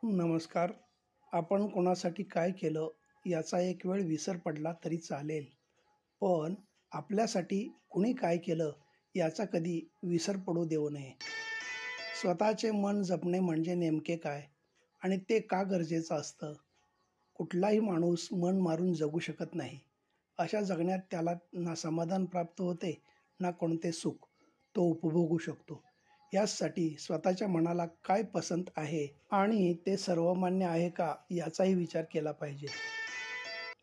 नमस्कार. आपण कोणासाठी काय केलं याचा एक वेळ विसर पडला तरी चालेल, पण आपल्यासाठी कुणी काय केलं याचा कधी विसर पडू देऊ नये. स्वतःचे मन जपणे म्हणजे नेमके काय आणि ते का गरजेचं असतं? कुठलाही माणूस मन मारून जगू शकत नाही. अशा जगण्यात त्याला ना समाधान प्राप्त होते, ना कोणते सुख तो उपभोगू शकतो. याचसाठी स्वतःच्या मनाला काय पसंत आहे आणि ते सर्वमान्य आहे का याचाही विचार केला पाहिजे.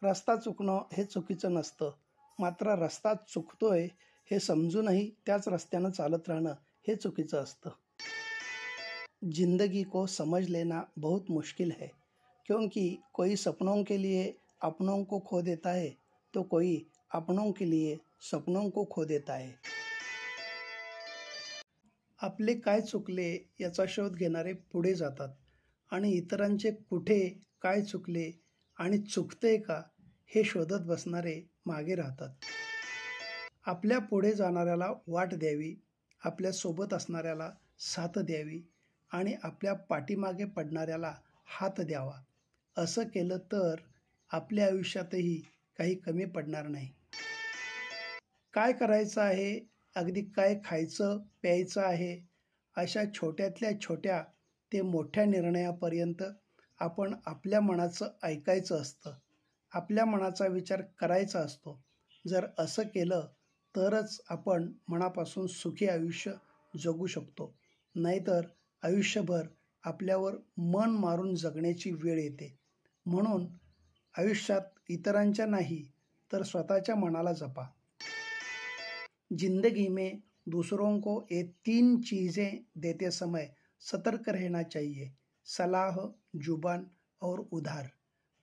रस्ता चुकणं हे चुकीचं नसतं, मात्र रस्ता चुकतोय हे समजूनही त्याच रस्त्यानं चालत राहणं हे चुकीचं असतं. जिंदगी को समझ लेना बहुत मुश्किल है, क्योंकि कोई सपनों के लिए अपनों को खो देता है, तो कोई अपनों के लिए सपनों को खो देता है. आपले काय चुकले याचा शोध घेणारे पुढे जातात आणि इतरांचे कुठे काय चुकले आणि चुकतंय का हे शोधत बसणारे मागे राहतात. आपल्या पुढे जाणाऱ्याला वाट द्यावी, आपल्या सोबत असणाऱ्याला साथ द्यावी आणि आपल्या पाठीमागे पडणाऱ्याला हात द्यावा. असं केलं तर आपल्या आयुष्यातही काही कमी पडणार नाही. काय करायचं आहे, अगदी काय खायचं प्यायचं आहे, अशा छोट्यातल्या छोट्या ते मोठ्या निर्णयापर्यंत आपण आपल्या मनाचं ऐकायचं असतं. आपल्या मनाचा विचार करायचा असतो. जर असं केलं तरच आपण मनापासून सुखी आयुष्य जगू शकतो. नाहीतर आयुष्यभर आपल्यावर मन मारून जगण्याची वेळ येते. म्हणून आयुष्यात इतरांच्या नाही तर स्वतःच्या मनाला जपा. जिंदगी में दूसरों को ये 3 चीज़ें देते समय सतर्क रहना चाहिए: सलाह, जुबान और उधार.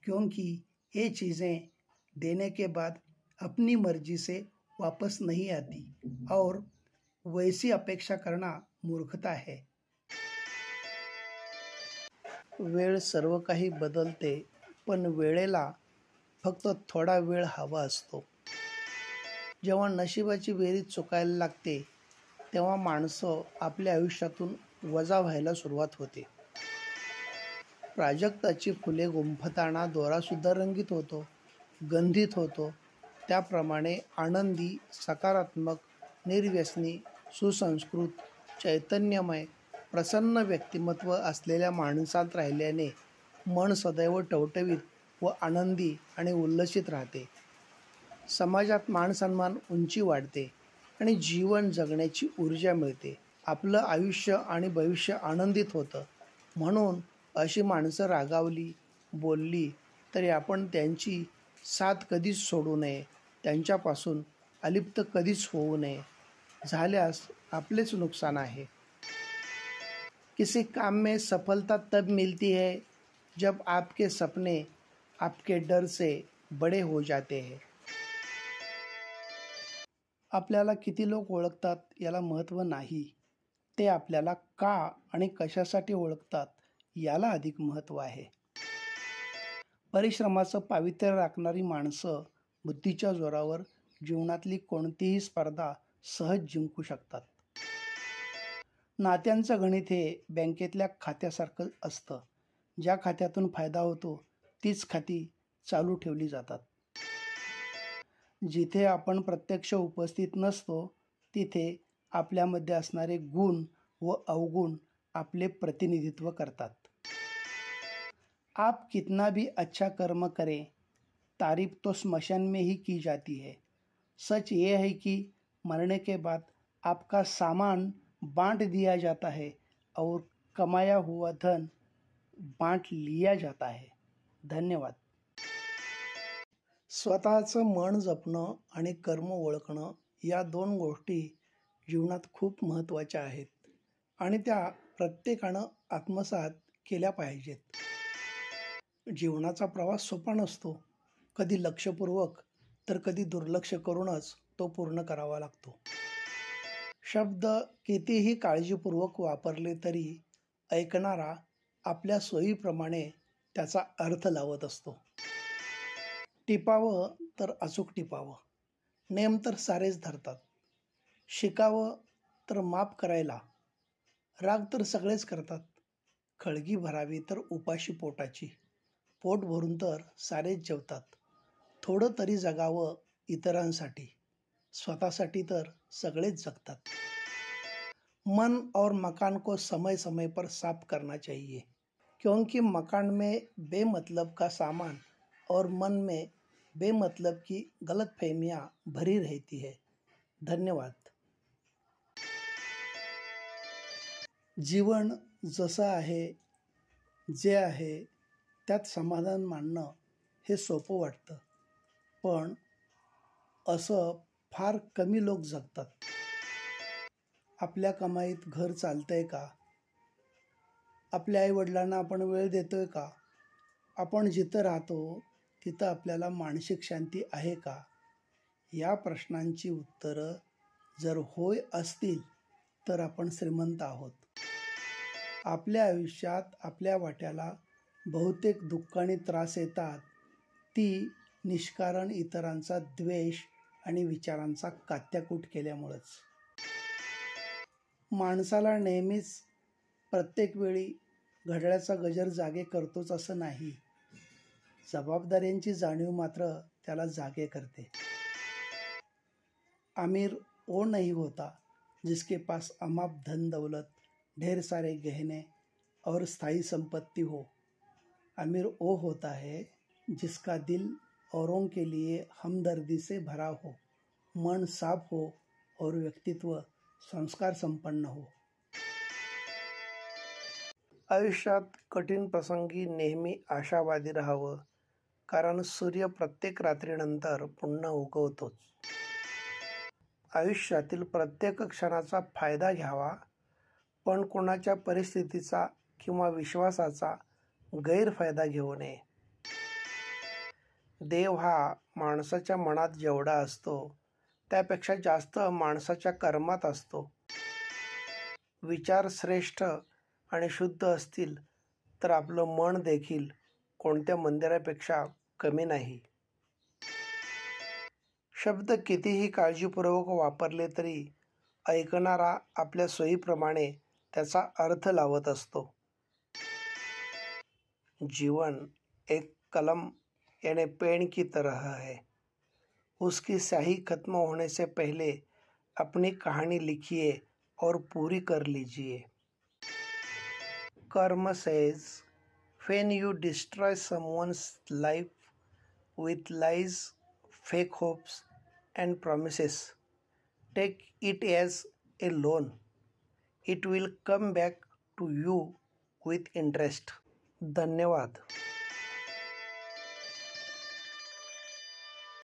क्योंकि ये चीज़ें देने के बाद अपनी मर्जी से वापस नहीं आती और वैसी अपेक्षा करना मूर्खता है. वेळ सर्व काही बदलते, पण वेळेला फक्त थोडा वेळ हवा असतो. जेव्हा नशिबाची बेरीज चुकायला लागते तेव्हा माणसं आपल्या आयुष्यातून वजा व्हायला सुरुवात होते. प्राजक्ताची फुले गुंफताना दोरासुद्धा रंगीत होतो, गंधित होतो. त्याप्रमाणे आनंदी, सकारात्मक, निर्व्यसनी, सुसंस्कृत, चैतन्यमय, प्रसन्न व्यक्तिमत्व असलेल्या माणसात राहिल्याने मन सदैव टवटवीत व आनंदी आणि उल्लसित राहते. समाजात मानसन्मान उंची वाढते आणि जीवन जगण्याची ऊर्जा मिळते. आपलं आयुष्य आणि भविष्य आनंदित होतं. म्हणून अशी माणसं रागावली, बोलली तरी आपण त्यांची साथ कधीच सोडू नये, त्यांच्यापासून अलिप्त कधीच होऊ नये. झाल्यास आपलेच नुकसान आहे. किसी काम में सफलता तब मिलती है जब आपके सपने आपके डर से बड़े हो जाते हैं. आपल्याला किती लोक ओळखतात याला महत्त्व नाही, ते आपल्याला का आणि कशासाठी ओळखतात याला अधिक महत्त्व आहे. परिश्रमाचं पावित्र्य राखणारी माणसं बुद्धीच्या जोरावर जीवनातली कोणतीही स्पर्धा सहज जिंकू शकतात. नात्यांचं गणित हे बँकेतल्या खात्यासारखं असतं. ज्या खात्यातून फायदा होतो तीच खाती चालू ठेवली जातात. जिथे आपण प्रत्यक्ष उपस्थित नसतो तिथे आपल्यामध्ये असणारे गुण व अवगुण आपले प्रतिनिधित्व करतात. आप कितना भी अच्छा कर्म करें, तारीफ तो स्मशान में ही की जाती है. सच ये है कि मरने के बाद आपका सामान बांट दिया जाता है और कमाया हुआ धन बांट लिया जाता है. धन्यवाद. स्वतःचं मन जपणं आणि कर्म ओळखणं या 2 गोष्टी जीवनात खूप महत्त्वाच्या आहेत आणि त्या प्रत्येकानं आत्मसात केल्या पाहिजेत. जीवनाचा प्रवास सोपा नसतो. कधी लक्षपूर्वक तर कधी दुर्लक्ष करूनच तो पूर्ण करावा लागतो. शब्द कितीही काळजीपूर्वक वापरले तरी ऐकणारा आपल्या सोयीप्रमाणे त्याचा अर्थ लावत असतो. टिपावं तर अचूक टिपावं, नेम तर सारेच धरतात. शिकावं तर माफ करायला, राग तर सगळेच करतात. खळगी भरावी तर उपाशी पोटाची. पोट भरून तर सारेच जेवतात. थोडं तरी जगावं इतरांसाठी. स्वतःसाठी तर सगळेच जगतात. मन और मकान को समय समय पर साफ करना चाहिए, क्योंकि मकान में बेमतलब का सामान और मन में बेमतलब की गलतफहमियां भरी रहती है. धन्यवाद. जीवन जसं आहे, जे आहे त्यात समाधान मानणं हे सोपं वाटतं, पण असं फार कमी लोक जगतात. आपल्या कमाईत घर चालतंय का? आपल्या आईवडिलांना आपण वेळ देतोय का? आपण जिथं राहतो तिथं आपल्याला मानसिक शांती आहे का? या प्रश्नांची उत्तरं जर होय असतील तर आपण श्रीमंत आहोत. आपल्या आयुष्यात आपल्या वाट्याला बहुतेक दुःख आणि त्रास येतात, ती निष्कारण इतरांचा द्वेष आणि विचारांचा कात्याकूट केल्यामुळंच. माणसाला नेहमीच प्रत्येक वेळी घड्याळाचा गजर जागे करतोच असं नाही. जबाबदाऱ्यांची जाणीव मात्र त्याला जागे करते. अमीर वो नहीं होता जिसके पास अमाप धन दौलत, ढेर सारे गहने और स्थायी संपत्ति हो. अमीर वो होता है जिसका दिल औरों के लिए हमदर्दी से भरा हो, मन साफ हो और व्यक्तित्व संस्कार संपन्न हो. आयुष्यात कठीण प्रसंगी नेहमी आशावादी राहावं, कारण सूर्य प्रत्येक रात्रीनंतर पुन्हा उगवतोच. आयुष्यातील प्रत्येक क्षणाचा फायदा घ्यावा, पण कोणाच्या परिस्थितीचा किंवा विश्वासाचा गैरफायदा घेऊ नये. देव हा माणसाच्या मनात जेवढा असतो त्यापेक्षा जास्त माणसाच्या कर्मात असतो. विचार श्रेष्ठ आणि शुद्ध असतील तर आपलं मन देखील कोणत्या मंदिरापेक्षा कमी नाही. शब्द कितीही काळजीपूर्वक वापरले तरी ऐकणारा आपल्या सोयीप्रमाणे त्याचा अर्थ लावत असतो. जीवन एक कलम यानी पेन की तरह है. उसकी स्याही खत्म होने से पहले अपनी कहानी लिखिए और पूरी कर लीजिए. Karma says, when you destroy someone's life with lies, fake hopes and promises, take it as a loan. It will come back to you with interest. धन्यवाद.